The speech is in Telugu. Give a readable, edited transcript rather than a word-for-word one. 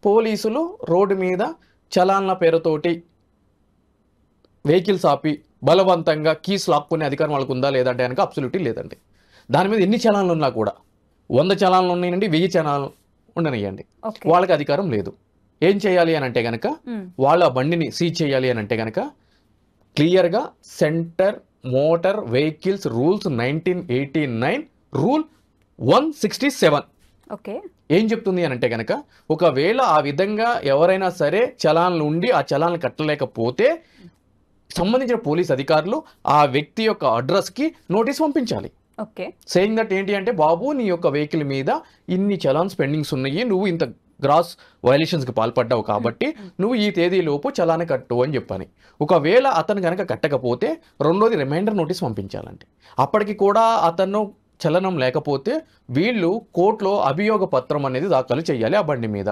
పోలీసులు రోడ్డు మీద చలాన్ల పేరుతోటి వెహికల్స్ ఆపి బలవంతంగా కీస్ లాక్కునే అధికారం వాళ్ళకు ఉందా లేదంటే కనుక అబ్సల్యూట్లీ లేదండి. దాని మీద ఎన్ని చలాన్లు ఉన్నా కూడా 100 చలాన్లు ఉన్నాయండి, 1000 చలాన్లు ఉండనియండి, వాళ్ళకి అధికారం లేదు. ఏం చేయాలి అని అంటే కనుక వాళ్ళ బండిని సీజ్ చేయాలి అని అంటే కనుక క్లియర్గా centre motor vehicles rules 1989 rule 167 ఏం చెప్తుంది అని అంటే కనుక ఒకవేళ ఆ విధంగా ఎవరైనా సరే చలాన్లు ఉండి ఆ చలాన్లు కట్టలేకపోతే సంబంధించిన పోలీస్ అధికారులు ఆ వ్యక్తి యొక్క అడ్రస్కి నోటీస్ పంపించాలి. సేయింగ్ దట్ ఏంటి అంటే బాబు నీ యొక్క వెహికల్ మీద ఇన్ని చలాన్స్ పెండింగ్స్ ఉన్నాయి, నువ్వు ఇంత గ్రాస్ వైలేషన్స్కి పాల్పడ్డావు కాబట్టి నువ్వు ఈ తేదీలోపు చలాన్ని కట్టు అని చెప్పని. ఒకవేళ అతను కనుక కట్టకపోతే రెండోది రిమైండర్ నోటీస్ పంపించాలండి. అప్పటికి కూడా అతను చలనం లేకపోతే వీళ్ళు కోర్టులో అభియోగ పత్రం అనేది దాఖలు చేయాలి ఆ బండి మీద.